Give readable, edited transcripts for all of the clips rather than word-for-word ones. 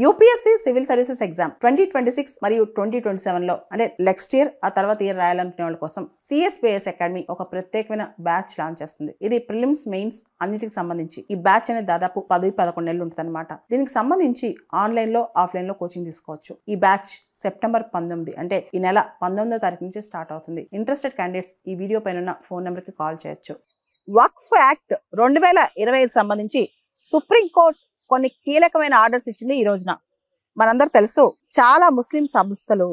UPSC civil services exam 2026 మరియు 2027 లో అంటే నెక్స్ట్ ఇయర్ ఆ తర్వాత ఇయర్ రాయాలనుకునే వాళ్ళ కోసం సిఎస్పిఎస్ అకాడమీ ఒక ప్రత్యేకమైన బ్యాచ్ లాంచ్ చేస్తుంది. ఇది ప్రిలిమ్స్ మెయిన్స్ అన్నిటికి సంబంధించి ఈ బ్యాచ్ అనేది దాదాపు 10-11 నెలలు ఉంటుంది అనమాట. దీనికి సంబంధించి ఆన్లైన్ లో ఆఫ్లైన్ లో కోచింగ్ తీసుకోవచ్చు. ఈ బ్యాచ్ సెప్టెంబర్ 19 అంటే ఈ నెల 19వ తారీఖు నుంచి స్టార్ట్ అవుతుంది. ఇంట్రెస్టెడ్ క్యాండిడేట్స్ ఈ వీడియో పైన ఉన్న ఫోన్ నెంబర్ కి కాల్ చేయొచ్చు. వక్ఫ్ యాక్ట్ 2025 సంబంధించి సుప్రీంకోర్టు కొన్ని కీలకమైన ఆర్డర్స్ ఇచ్చింది. ఈ రోజున మనందరూ తెలుసు, చాలా ముస్లిం సంస్థలు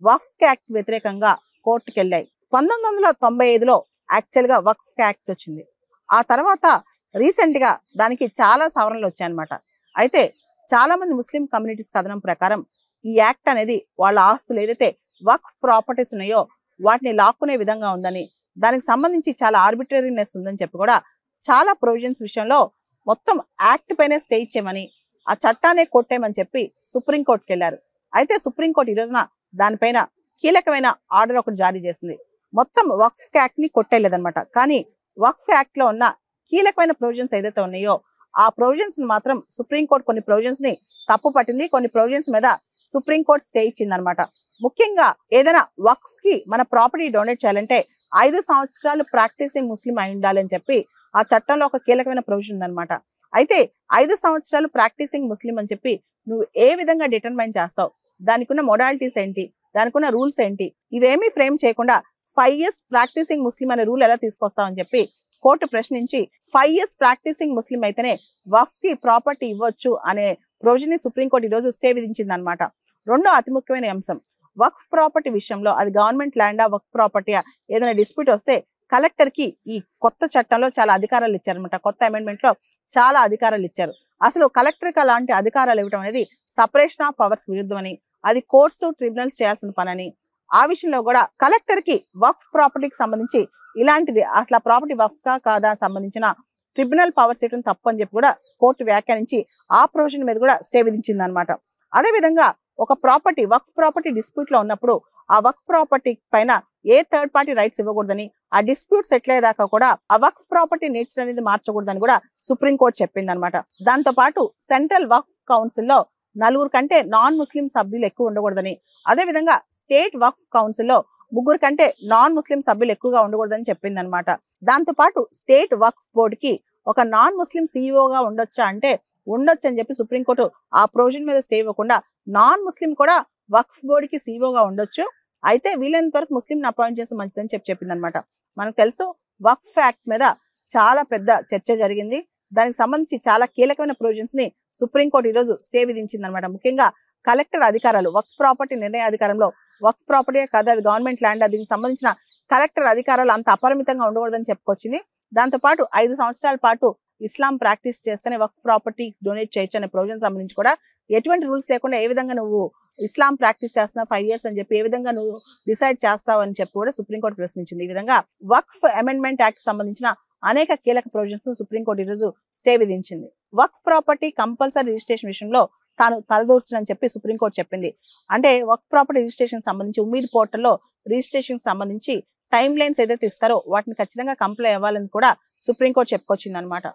వక్ఫ్ యాక్ట్ వ్యతిరేకంగా కోర్టుకు వెళ్ళాయి. 1995లో యాక్చువల్ గా వక్ఫ్ యాక్ట్ వచ్చింది. ఆ తర్వాత రీసెంట్ గా దానికి చాలా సవరణలు వచ్చాయన్నమాట. అయితే చాలా మంది ముస్లిం కమ్యూనిటీస్ కథనం ప్రకారం ఈ యాక్ట్ అనేది వాళ్ళ ఆస్తులు ఏదైతే వక్ఫ్ ప్రాపర్టీస్ ఉన్నాయో వాటిని లాక్కునే విధంగా ఉందని, దానికి సంబంధించి చాలా ఆర్బిటరీనెస్ ఉందని చెప్పి కూడా చాలా ప్రొవిజన్స్ విషయంలో మొత్తం యాక్ట్ పైనే స్టే ఇచ్చేయమని, ఆ చట్టాన్ని కొట్టేయమని చెప్పి సుప్రీంకోర్టుకి వెళ్ళారు. అయితే సుప్రీంకోర్టు ఈ రోజున దానిపైన కీలకమైన ఆర్డర్ ఒకటి జారీ చేసింది. మొత్తం వక్ఫ్ యాక్ట్ ని కొట్టేయలేదన్నమాట. కానీ వక్ఫ్ యాక్ట్ లో ఉన్న కీలకమైన ప్రొవిజన్స్ ఏదైతే ఉన్నాయో ఆ ప్రొవిజన్స్ మాత్రం సుప్రీంకోర్టు కొన్ని ప్రొవిజన్స్ ని తప్పు పట్టింది. కొన్ని ప్రొవిజన్స్ మీద సుప్రీంకోర్టు స్టే ఇచ్చింది అనమాట. ముఖ్యంగా ఏదైనా వక్ఫ్ కి మన ప్రాపర్టీ డొనేట్ చేయాలంటే 5 సంవత్సరాలు ప్రాక్టీసింగ్ ముస్లిం అయి ఉండాలి అని చెప్పి ఆ చట్టంలో ఒక కీలకమైన ప్రొవిజన్ ఉందన్నమాట. అయితే 5 సంవత్సరాలు ప్రాక్టీసింగ్ ముస్లిం అని చెప్పి నువ్వు ఏ విధంగా డిటర్మైన్ చేస్తావు, దానికి ఉన్న మొడాలిటీస్ ఏంటి, దానికి ఉన్న రూల్స్ ఏంటి, ఇవేమీ ఫ్రేమ్ చేయకుండా 5 years ప్రాక్టీసింగ్ ముస్లిం అనే రూల్ ఎలా తీసుకొస్తావు అని చెప్పి కోర్టు ప్రశ్నించి 5 years ప్రాక్టీసింగ్ ముస్లిం అయితేనే వక్ఫ్ కి ప్రాపర్టీ ఇవ్వచ్చు అనే ప్రొవిజన్ ని సుప్రీంకోర్టు ఈ రోజు స్టే విధించింది అనమాట. రెండో అతి ముఖ్యమైన అంశం, వక్ఫ్ ప్రాపర్టీ విషయంలో అది గవర్నమెంట్ ల్యాండా వక్ఫ్ ప్రాపర్టీయా ఏదైనా డిస్ప్యూట్ వస్తే కలెక్టర్ కి ఈ కొత్త చట్టంలో చాలా అధికారాలు ఇచ్చారనమాట. కొత్త అమెండ్మెంట్ లో చాలా అధికారాలు ఇచ్చారు. అసలు కలెక్టర్ కి అలాంటి అధికారాలు ఇవ్వడం అనేది సపరేషన్ ఆఫ్ పవర్స్ విరుద్ధమని, అది కోర్ట్స్ ట్రిబ్యునల్స్ చేయాల్సిన పనని, ఆ విషయంలో కూడా కలెక్టర్ కి వక్ఫ్ ప్రాపర్టీకి సంబంధించి ఇలాంటిది అసలు ఆ ప్రాపర్టీ వక్ఫ్ కాదా సంబంధించిన ట్రిబ్యునల్ పవర్స్ ఇవ్వడం తప్పు అని చెప్పి కూడా కోర్టు వ్యాఖ్యానించి ఆ ప్రొవిజన్ మీద కూడా స్టే విధించింది అనమాట. అదే విధంగా ఒక ప్రాపర్టీ వక్ఫ్ ప్రాపర్టీ డిస్ప్యూట్ లో ఉన్నప్పుడు ఆ వక్ఫ్ ప్రాపర్టీ పైన ఏ థర్డ్ పార్టీ రైట్స్ ఇవ్వకూడదని, ఆ డిస్ప్యూట్ సెటిల్ అయ్యేదాకా కూడా ఆ వక్ఫ్ ప్రాపర్టీ నేచర్ అనేది మార్చకూడదని కూడా సుప్రీంకోర్టు చెప్పింది అనమాట. దాంతో పాటు సెంట్రల్ వక్ఫ్ కౌన్సిల్ లో 4 కంటే నాన్ ముస్లిం సభ్యులు ఎక్కువ ఉండకూడదని, అదే విధంగా స్టేట్ వక్ఫ్ కౌన్సిల్ లో 3 కంటే నాన్ ముస్లిం సభ్యులు ఎక్కువగా ఉండకూడదని చెప్పింది అనమాట. దాంతో పాటు స్టేట్ వక్ఫ్ బోర్డు కి ఒక నాన్ ముస్లిం సీఈఓగా ఉండొచ్చా అంటే ఉండొచ్చు అని చెప్పి సుప్రీంకోర్టు ఆ ప్రొవిజన్ మీద స్టే ఇవ్వకుండా నాన్ ముస్లిం కూడా వక్ఫ్ బోర్డు కి సీఈఓగా ఉండొచ్చు, అయితే వీలైనంత వరకు ముస్లిం అపాయింట్ చేస్తే మంచిదని చెప్పింది అనమాట. మనకు తెలుసు వక్ఫ్ యాక్ట్ మీద చాలా పెద్ద చర్చ జరిగింది. దానికి సంబంధించి చాలా కీలకమైన ప్రొవిజన్స్ ని సుప్రీంకోర్టు ఈ రోజు స్టే విధించింది అనమాట. ముఖ్యంగా కలెక్టర్ అధికారాలు, వక్ఫ్ ప్రాపర్టీ నిర్ణయ అధికారంలో వక్ఫ్ ప్రాపర్టీ కాదు అది గవర్నమెంట్ ల్యాండ్, దీనికి సంబంధించిన కలెక్టర్ అధికారాలు అంత అపరిమితంగా ఉండకూడదని చెప్పుకొచ్చింది. దాంతో పాటు 5 సంవత్సరాల పాటు ఇస్లాం ప్రాక్టీస్ చేస్తేనే వక్ఫ్ ప్రాపర్టీ డొనేట్ చేయొచ్చు అనే ప్రొవిజన్ సంబంధించి కూడా ఎటువంటి రూల్స్ లేకుండా ఏ విధంగా నువ్వు ఇస్లాం ప్రాక్టీస్ చేస్తున్నావు 5 years అని చెప్పి ఏ విధంగా నువ్వు డిసైడ్ చేస్తావు అని చెప్పి కూడా సుప్రీంకోర్టు ప్రశ్నించింది. ఈ విధంగా వక్ఫ్ అమెండ్మెంట్ యాక్ట్ సంబంధించిన అనేక కీలక ప్రొవిజన్స్ సుప్రీంకోర్టు ఈ రోజు స్టే విధించింది. వక్ఫ్ ప్రాపర్టీ కంపల్సరీ రిజిస్ట్రేషన్ విషయంలో తాను తలదూర్చనని చెప్పి సుప్రీంకోర్టు చెప్పింది. అంటే వక్ఫ్ ప్రాపర్టీ రిజిస్ట్రేషన్ సంబంధించి ఉమీద్ పోర్టల్లో రిజిస్ట్రేషన్ సంబంధించి టైమ్ లైన్స్ ఏదైతే ఇస్తారో వాటిని ఖచ్చితంగా కంప్లై అవ్వాలని కూడా సుప్రీంకోర్టు చెప్పుకొచ్చింది అనమాట.